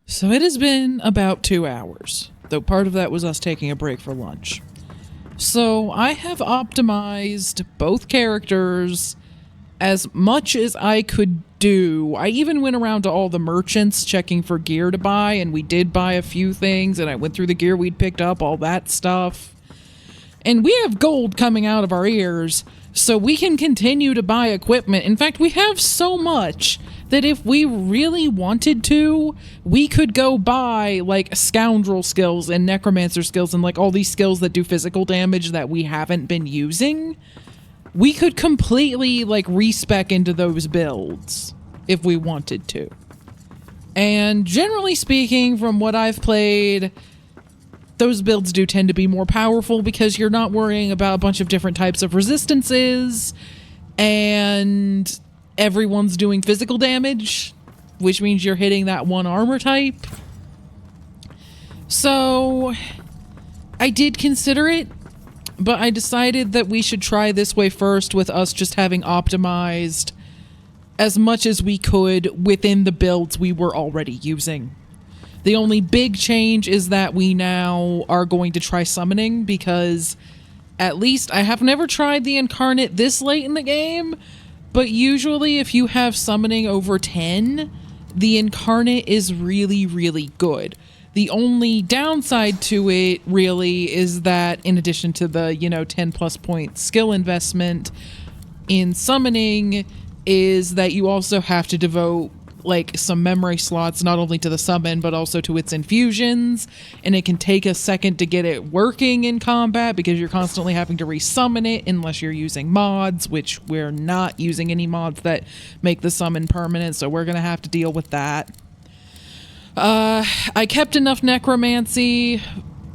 So it has been about 2 hours, though part of that was us taking a break for lunch. So I have optimized both characters as much as I could do. I even went around to all the merchants checking for gear to buy, and we did buy a few things, and I went through the gear we'd picked up, all that stuff. And we have gold coming out of our ears, so we can continue to buy equipment. In fact, we have so much that if we really wanted to, we could go buy, like, scoundrel skills and necromancer skills and, like, all these skills that do physical damage that we haven't been using. We could completely, like, respec into those builds if we wanted to. And generally speaking, from what I've played, those builds do tend to be more powerful because you're not worrying about a bunch of different types of resistances, and everyone's doing physical damage, which means you're hitting that one armor type. So I did consider it, but I decided that we should try this way first, with us just having optimized as much as we could within the builds we were already using. The only big change is that we now are going to try summoning, because at least I have never tried the incarnate this late in the game, but usually if you have summoning over 10, the incarnate is really, really good. The only downside to it really is that in addition to the, 10 plus point skill investment in summoning, is that you also have to devote like some memory slots not only to the summon but also to its infusions, and it can take a second to get it working in combat because you're constantly having to resummon it unless you're using mods, which we're not using any mods that make the summon permanent, so we're gonna have to deal with that. I kept enough necromancy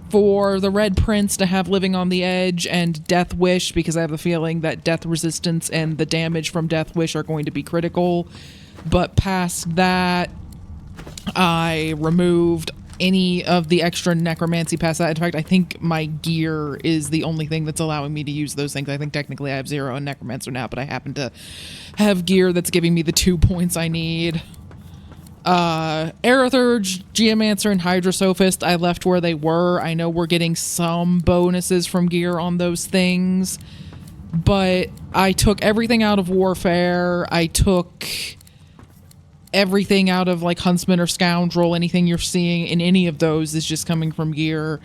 for the Red Prince to have Living on the Edge and Death Wish, because I have a feeling that death resistance and the damage from Death Wish are going to be critical. But past that, I removed any of the extra necromancy past that. In fact, I think my gear is the only thing that's allowing me to use those things. I think technically I have 0 in necromancer now, but I happen to have gear that's giving me the 2 points I need. Aerithurge, Geomancer, and Hydrosophist I left where they were. I know we're getting some bonuses from gear on those things, but I took everything out of Warfare. I took everything out of like Huntsman or Scoundrel. Anything you're seeing in any of those is just coming from gear.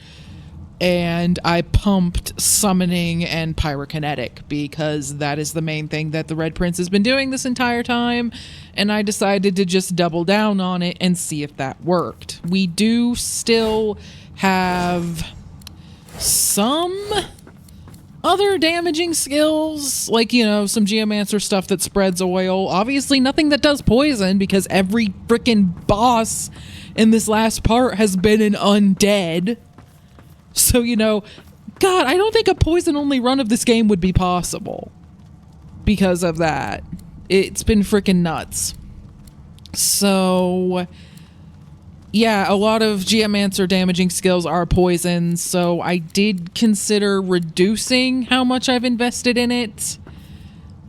And I pumped Summoning and Pyrokinetic because that is the main thing that the Red Prince has been doing this entire time, and I decided to just double down on it and see if that worked. We do still have some other damaging skills, like, some Geomancer stuff that spreads oil. Obviously nothing that does poison, because every freaking boss in this last part has been an undead. So, God, I don't think a poison-only run of this game would be possible because of that. It's been freaking nuts. So, yeah, a lot of Geomancer damaging skills are poisons, so I did consider reducing how much I've invested in it.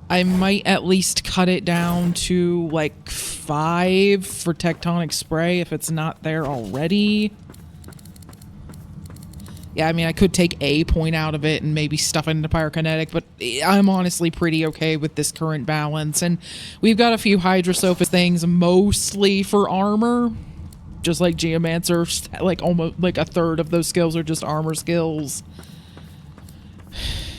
I might at least cut it down to, like, 5 for Tectonic Spray if it's not there already. Yeah, I mean, I could take a point out of it and maybe stuff it into Pyrokinetic, but I'm honestly pretty okay with this current balance. And we've got a few Hydrosophist things, mostly for armor. Just like Geomancer, like almost like a third of those skills are just armor skills.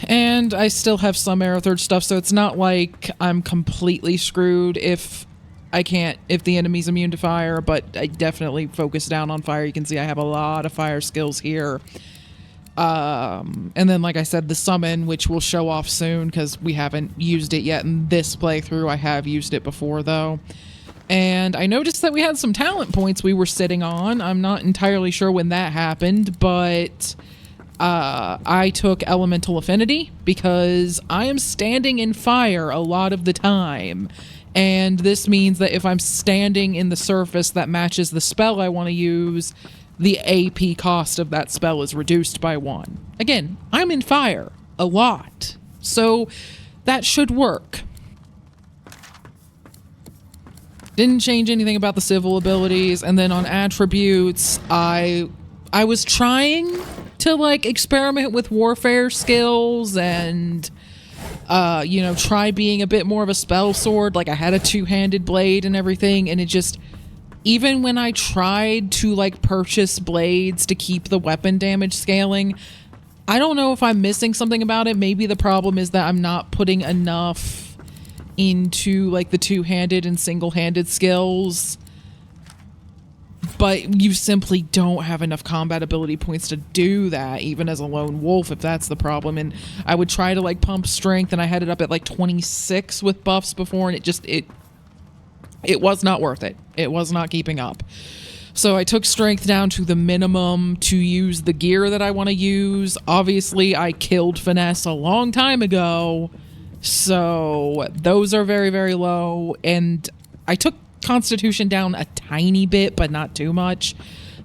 And I still have some Aerithurge stuff, so it's not like I'm completely screwed if the enemy's immune to fire, but I definitely focus down on fire. You can see I have a lot of fire skills here. And then, like I said, the summon, which we'll show off soon because we haven't used it yet in this playthrough. I have used it before, though. And I noticed that we had some talent points we were sitting on. I'm not entirely sure when that happened, but I took Elemental Affinity because I am standing in fire a lot of the time. And this means that if I'm standing in the surface that matches the spell I want to use, the AP cost of that spell is reduced by 1. Again, I'm in fire a lot. So that should work. Didn't change anything about the civil abilities. And then on attributes, I was trying to like experiment with warfare skills and try being a bit more of a spell sword. Like I had a two-handed blade and everything, and it just, even when I tried to like purchase blades to keep the weapon damage scaling, I don't know if I'm missing something about it. Maybe the problem is that I'm not putting enough into like the two-handed and single-handed skills, but you simply don't have enough combat ability points to do that, even as a lone wolf, if that's the problem. And I would try to like pump strength, and I had it up at like 26 with buffs before, and it was not worth it. It was not keeping up. So I took strength down to the minimum to use the gear that I want to use. Obviously, I killed finesse a long time ago, so those are very, very low. And I took constitution down a tiny bit, but not too much.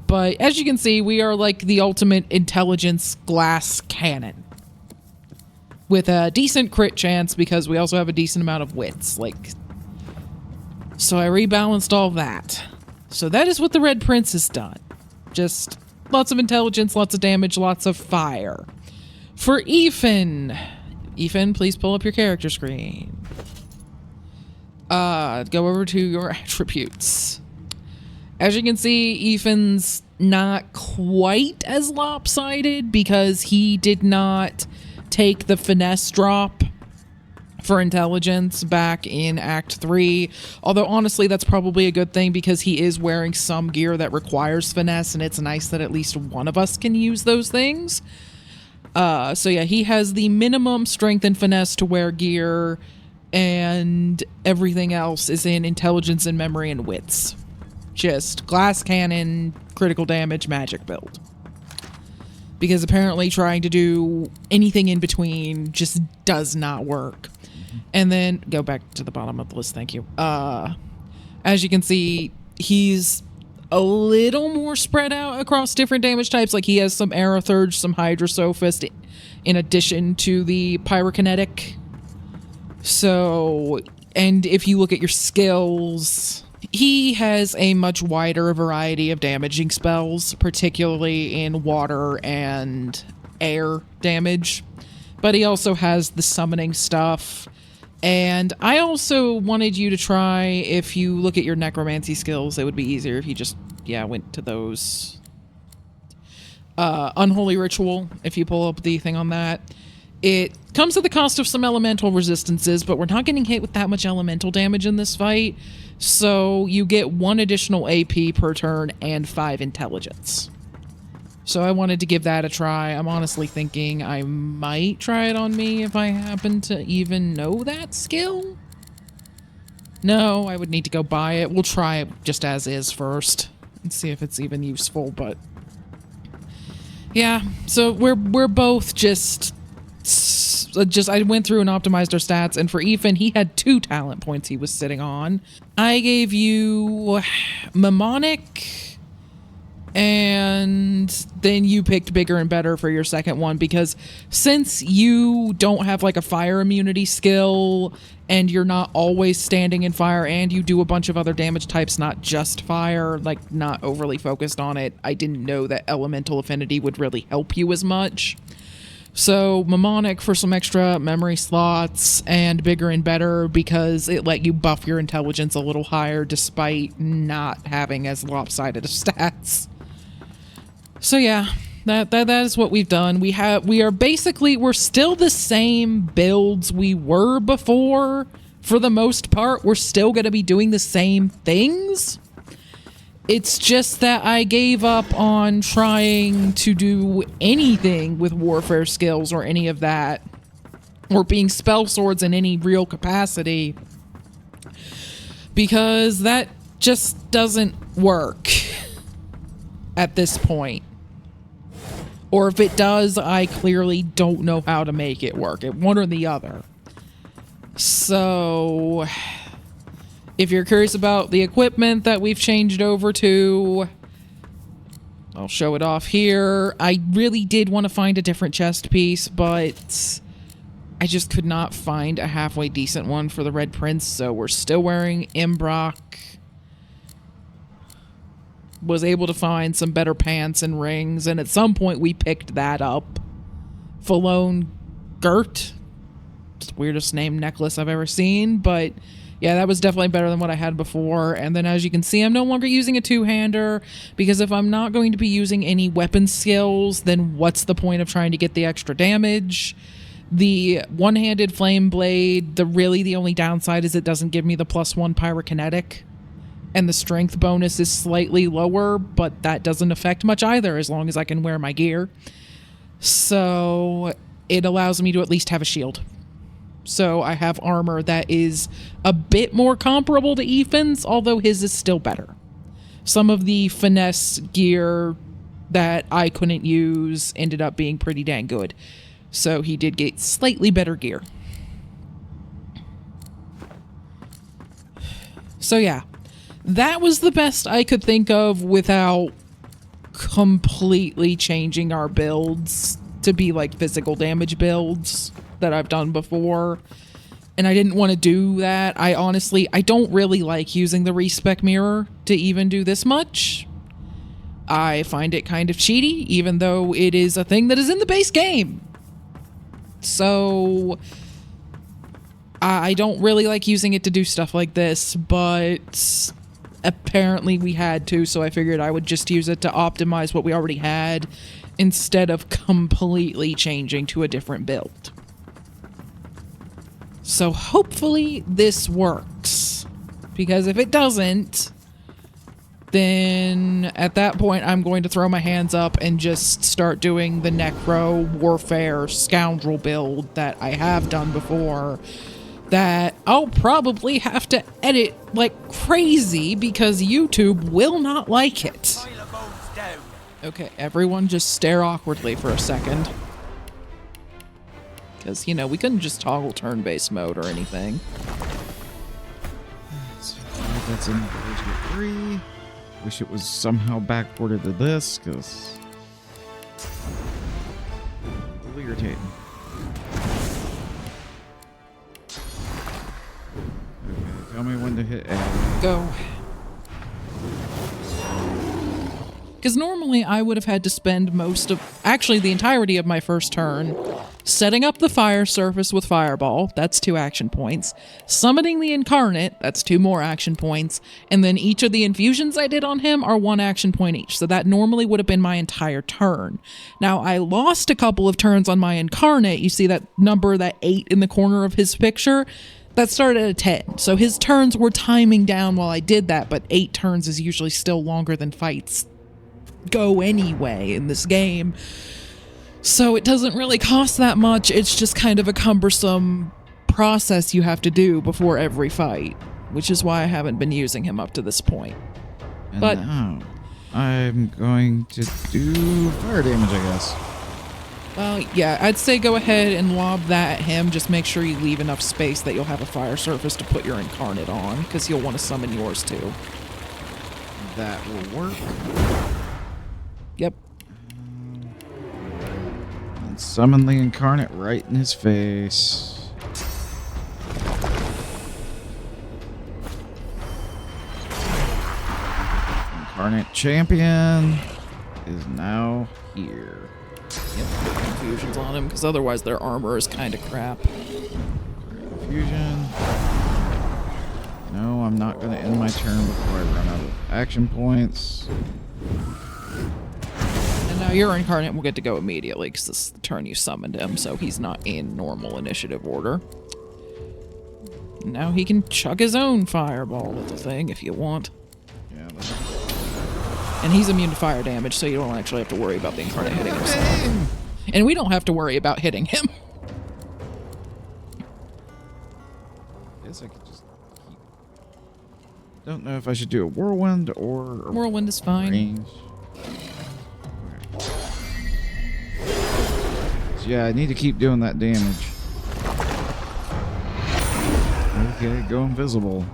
But as you can see, we are like the ultimate intelligence glass cannon with a decent crit chance, because we also have a decent amount of wits. So I rebalanced all that. So that is what the Red Prince has done. Just lots of intelligence, lots of damage, lots of fire. For Ethan, please pull up your character screen. Go over to your attributes. As you can see, Ethan's not quite as lopsided because he did not take the finesse drop for intelligence back in Act 3. Although, honestly, that's probably a good thing because he is wearing some gear that requires finesse, and it's nice that at least one of us can use those things. So yeah, he has the minimum strength and finesse to wear gear, and everything else is in intelligence and memory and wits. Just glass cannon, critical damage, magic build. Because apparently trying to do anything in between just does not work. And then, go back to the bottom of the list, thank you. As you can see, he's a little more spread out across different damage types. Like he has some Aerothurge, some Hydrosophist, in addition to the Pyrokinetic. So, and if you look at your skills, he has a much wider variety of damaging spells, particularly in water and air damage. But he also has the summoning stuff. And I also wanted you to try, if you look at your necromancy skills, it would be easier if you just, went to those. Unholy Ritual, if you pull up the thing on that. It comes at the cost of some elemental resistances, but we're not getting hit with that much elemental damage in this fight. So you get 1 additional AP per turn and 5 intelligence. So I wanted to give that a try. I'm honestly thinking I might try it on me if I happen to even know that skill. No, I would need to go buy it. We'll try it just as is first and see if it's even useful, but yeah, so we're both just I went through and optimized our stats, and for Ethan, he had 2 talent points he was sitting on. I gave you Mnemonic, and then you picked Bigger and Better for your second one, because since you don't have like a fire immunity skill, and you're not always standing in fire, and you do a bunch of other damage types, not just fire, like not overly focused on it, I didn't know that elemental affinity would really help you as much. So Mnemonic for some extra memory slots, and Bigger and Better because it let you buff your intelligence a little higher despite not having as lopsided of stats. So yeah, that is what we've done. We're still the same builds we were before. For the most part, we're still going to be doing the same things. It's just that I gave up on trying to do anything with warfare skills or any of that, or being spell swords in any real capacity, because that just doesn't work at this point. Or if it does, I clearly don't know how to make it work. One or the other. So, if you're curious about the equipment that we've changed over to, I'll show it off here. I really did want to find a different chest piece, but I just could not find a halfway decent one for the Red Prince, so we're still wearing Imbrock. Was able to find some better pants and rings, and at some point we picked that up. Falone Gert. It's the weirdest name necklace I've ever seen, but yeah, that was definitely better than what I had before. And then as you can see, I'm no longer using a two-hander, because if I'm not going to be using any weapon skills, then what's the point of trying to get the extra damage? The one-handed flame blade, the only downside is it doesn't give me the +1 pyrokinetic, and the strength bonus is slightly lower, but that doesn't affect much either as long as I can wear my gear. So it allows me to at least have a shield. So I have armor that is a bit more comparable to Ethan's, although his is still better. Some of the finesse gear that I couldn't use ended up being pretty dang good. So he did get slightly better gear. So yeah, that was the best I could think of without completely changing our builds to be like physical damage builds that I've done before. And I didn't want to do that. I don't really like using the respec mirror to even do this much. I find it kind of cheaty, even though it is a thing that is in the base game. So I don't really like using it to do stuff like this, but apparently we had to, so I figured I would just use it to optimize what we already had instead of completely changing to a different build. So hopefully this works, because if it doesn't, then at that point I'm going to throw my hands up and just start doing the Necro Warfare Scoundrel build that I have done before, that I'll probably have to edit like crazy because YouTube will not like it. Okay, everyone just stare awkwardly for a second. Because, you know, we couldn't just toggle turn-based mode or anything. So that's in version 3. Wish it was somehow backported to this, because a little irritating. Okay, tell me when to hit A. Go. Because normally I would have had to spend the entirety of my first turn setting up the fire surface with Fireball, that's 2 action points, summoning the Incarnate, that's 2 more action points, and then each of the infusions I did on him are 1 action point each, so that normally would have been my entire turn. Now, I lost a couple of turns on my Incarnate. You see that number, that 8 in the corner of his picture? That started at a 10, so his turns were timing down while I did that, but 8 turns is usually still longer than fights go anyway in this game. So it doesn't really cost that much. It's just kind of a cumbersome process you have to do before every fight, which is why I haven't been using him up to this point. And but now I'm going to do fire damage, I guess. Well, yeah, I'd say go ahead and lob that at him. Just make sure you leave enough space that you'll have a fire surface to put your Incarnate on, because you'll want to summon yours too. That will work. Yep. And summon the Incarnate right in his face. Incarnate Champion is now here. Yep, put confusions on him, because otherwise their armor is kind of crap. Confusion. No, I'm not going to end my turn before I run out of action points. And now your Incarnate will get to go immediately, because this is the turn you summoned him, so he's not in normal initiative order. Now he can chuck his own fireball with the thing, if you want. Yeah, and he's immune to fire damage, so you don't actually have to worry about the Incarnate hitting himself. And we don't have to worry about hitting him. I guess I could just keep... Don't know if I should do a whirlwind or... Whirlwind is fine. Range. So yeah, I need to keep doing that damage. Okay, go invisible.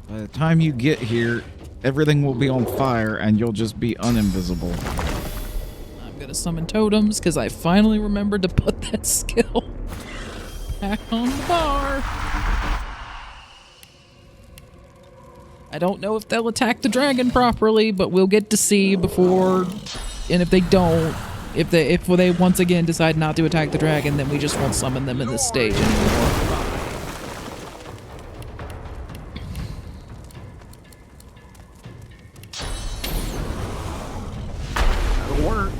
By the time you get here, everything will be on fire and you'll just be uninvisible. I'm gonna summon totems because I finally remembered to put that skill back on the bar. I don't know if they'll attack the dragon properly, but we'll get to see before. And if they don't, if they once again decide not to attack the dragon, then we just won't summon them in this stage anymore. That'll work.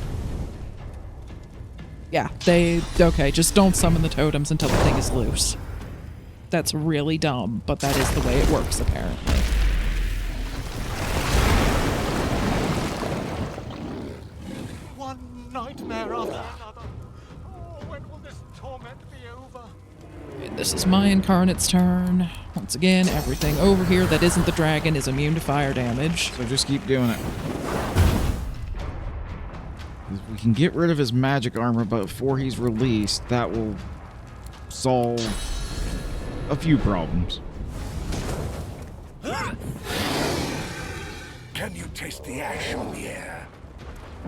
Yeah, okay, just don't summon the totems until the thing is loose. That's really dumb, but that is the way it works, apparently. One nightmare after another. Oh, when will this torment be over? And this is my incarnate's turn. Once again, everything over here that isn't the dragon is immune to fire damage. So just keep doing it. If we can get rid of his magic armor before he's released, that will solve a few problems. Can you taste the ash on the air?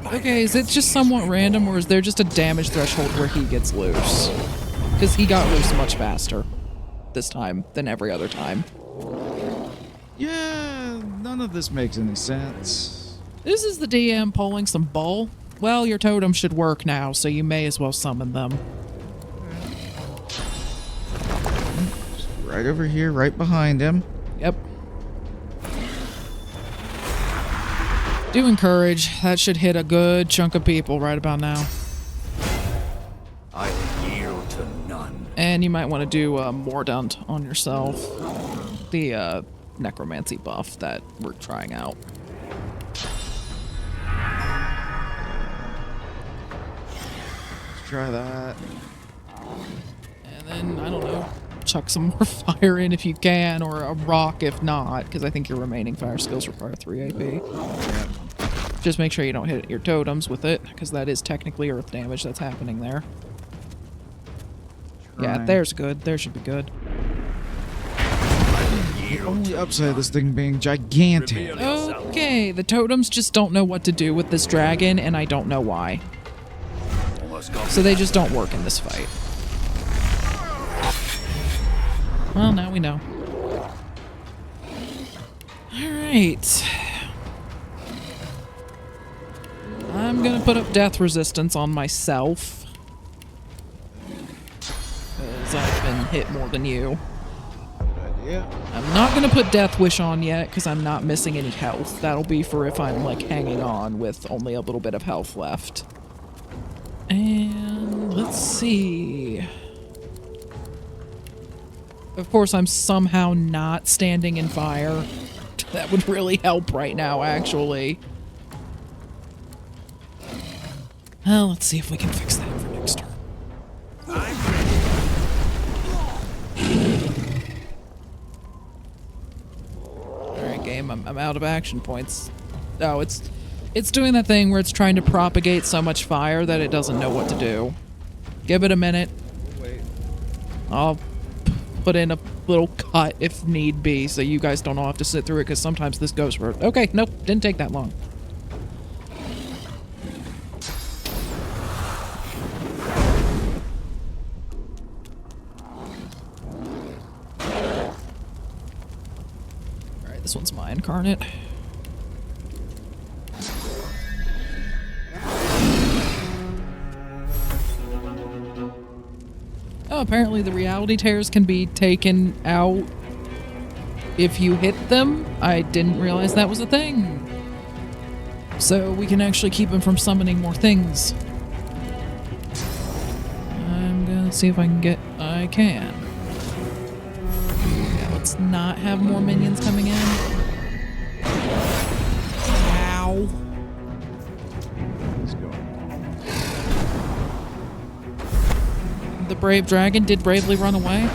Okay, is it just somewhat random, or is there just a damage threshold where he gets loose? Because he got loose much faster this time than every other time. Yeah, none of this makes any sense. This is the DM pulling some bull. Well, your totem should work now, so you may as well summon them. Just right over here, right behind him. Yep. Do encourage. That should hit a good chunk of people right about now. I yield to none. And you might want to do Mordant on yourself. The necromancy buff that we're trying out. Let's try that. And then, I don't know, chuck some more fire in if you can, or a rock if not, because I think your remaining fire skills require 3 AP. Yep. Just make sure you don't hit your totems with it, because that is technically earth damage that's happening there. Yeah, Trying. there's good. There should be good. The only upside of this thing being gigantic. Okay, the totems just don't know what to do with this dragon, and I don't know why. So they just don't work in this fight. Well, now we know. Alright. I'm gonna put up death resistance on myself. Because I've been hit more than you. Yeah. I'm not gonna put Death Wish on yet, because I'm not missing any health. That'll be for if I'm, like, hanging on with only a little bit of health left. And let's see. Of course, I'm somehow not standing in fire. That would really help right now, actually. Well, let's see if we can fix that for next turn. Alright, game, I'm out of action points. Oh, it's doing that thing where it's trying to propagate so much fire that it doesn't know what to do. Give it a minute. Wait. I'll put in a little cut if need be, so you guys don't all have to sit through it, because sometimes this goes for... Okay, nope, didn't take that long. Alright, this one's my incarnate. Oh, apparently the reality tears can be taken out if you hit them. I didn't realize that was a thing. So we can actually keep him from summoning more things. I'm gonna see if I can get... I can. Yeah, let's not have more minions coming in. Ow. Let's go. The brave dragon did bravely run away.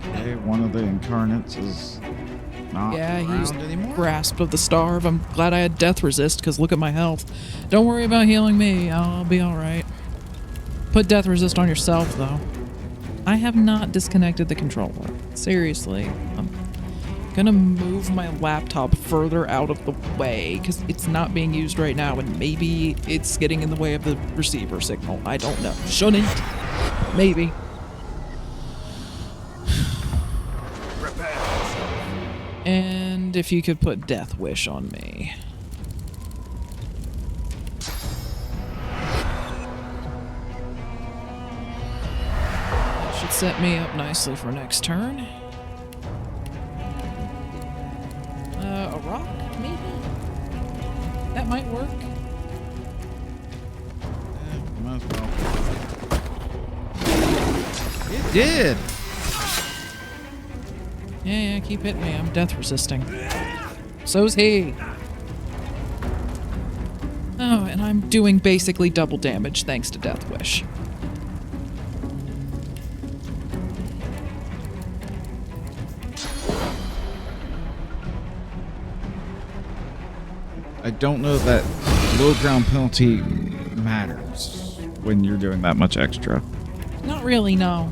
Okay, one of the incarnates is not Yeah, he's around anymore. grasped of the starve. I'm glad I had death resist, because look at my health. Don't worry about healing me. I'll be alright. Put death resist on yourself, though. I have not disconnected the controller. Seriously. Gonna move my laptop further out of the way because it's not being used right now, and maybe it's getting in the way of the receiver signal. I don't know. Shouldn't. Maybe. And if you could put Death Wish on me. That should set me up nicely for next turn. A rock, maybe? That might work. Might as well. It did! Yeah, keep hitting me. I'm death resisting. So's he. Oh, and I'm doing basically double damage thanks to Death Wish. I don't know that low ground penalty matters when you're doing that much extra. Not really, no.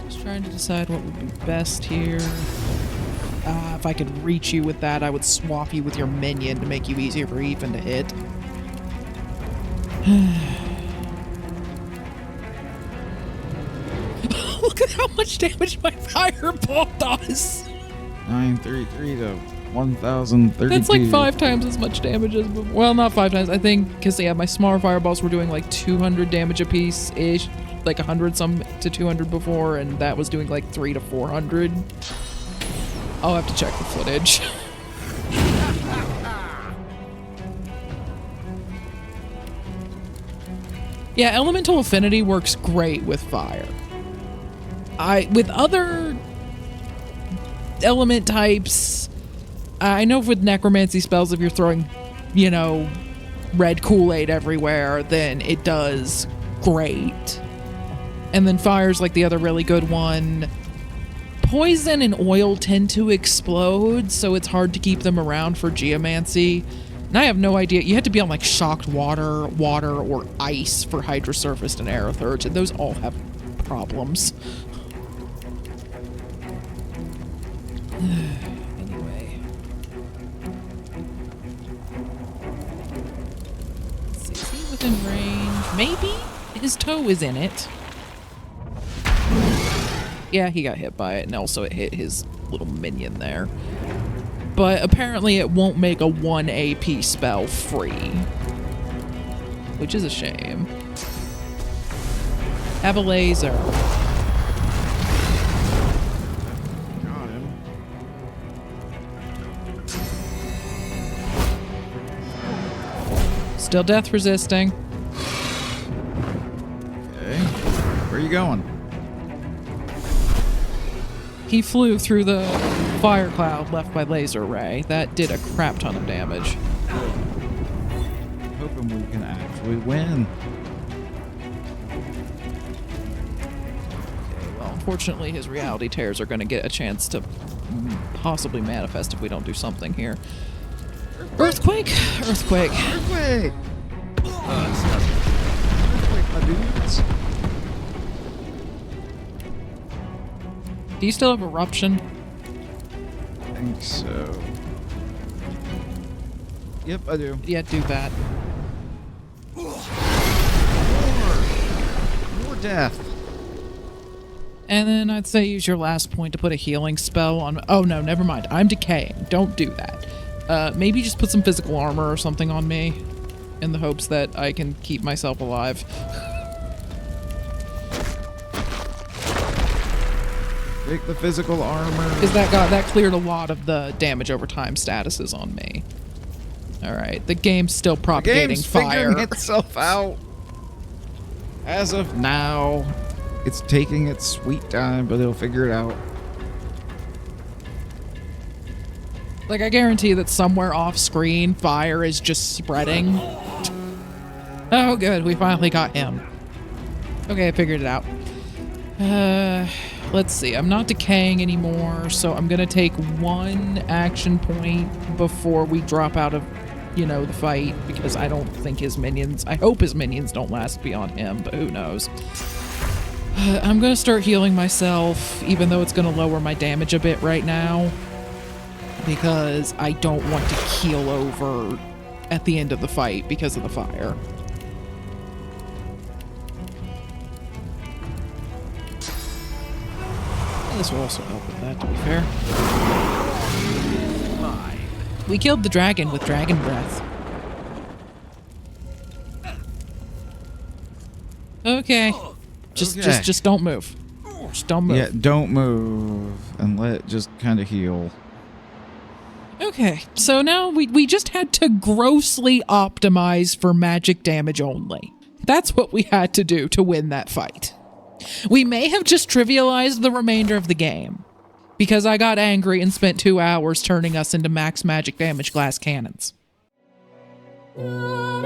Just trying to decide what would be best here. If I could reach you with that, I would swap you with your minion to make you easier for Ethan to hit. Look at how much damage my fireball does. 933 to 1032. That's like 5 times as much damage as before. Well, not 5 times. I think because yeah, my smaller fireballs were doing like 200 damage a piece ish, like 100 some to 200 before, and that was doing like 300 to 400. I'll have to check the footage. Yeah, Elemental Affinity works great with fire. With other element types, I know with necromancy spells, if you're throwing, you know, red Kool-Aid everywhere, then it does great. And then fire's like the other really good one. Poison and oil tend to explode, so it's hard to keep them around for geomancy. And I have no idea. You have to be on like shocked water, or ice for Hydrosurfaced and Aerothurge, and those all have problems. Anyway. Let's see, is he within range? Maybe? His toe is in it. Yeah, he got hit by it, and also it hit his little minion there. But apparently it won't make a 1 AP spell free. Which is a shame. Have a laser. Got him. Still death resisting. Okay. Where are you going? He flew through the fire cloud left by laser ray. That did a crap ton of damage. Hoping we can actually win. Okay, well, unfortunately, his reality tears are going to get a chance to possibly manifest if we don't do something here. Earthquake! Earthquake. Earthquake! Earthquake, my dudes. Do you still have eruption? I think so. Yep, I do. Yeah, do that. More death. And then I'd say use your last point to put a healing spell on... Oh, no, never mind. I'm decaying. Don't do that. Maybe just put some physical armor or something on me in the hopes that I can keep myself alive. Take the physical armor. Because that cleared a lot of the damage over time statuses on me. Alright, the game's still propagating Game's fire. figuring itself out. As of now, it's taking its sweet time, but it'll figure it out. Like, I guarantee that somewhere off screen, fire is just spreading. Oh, good. We finally got him. Okay, I figured it out. Let's see. I'm not decaying anymore, so I'm going to take 1 action point before we drop out of you know, the fight, because I don't think his minions, I hope his minions don't last beyond him, but who knows. I'm gonna start healing myself, even though it's gonna lower my damage a bit right now, because I don't want to keel over at the end of the fight because of the fire. This will also help with that, to be fair. We killed the dragon with dragon breath. Okay. Just don't move. Just don't move. Yeah, don't move and just kind of heal. Okay, so now we just had to grossly optimize for magic damage only. That's what we had to do to win that fight. We may have just trivialized the remainder of the game, because I got angry and spent 2 hours turning us into max magic damage glass cannons. What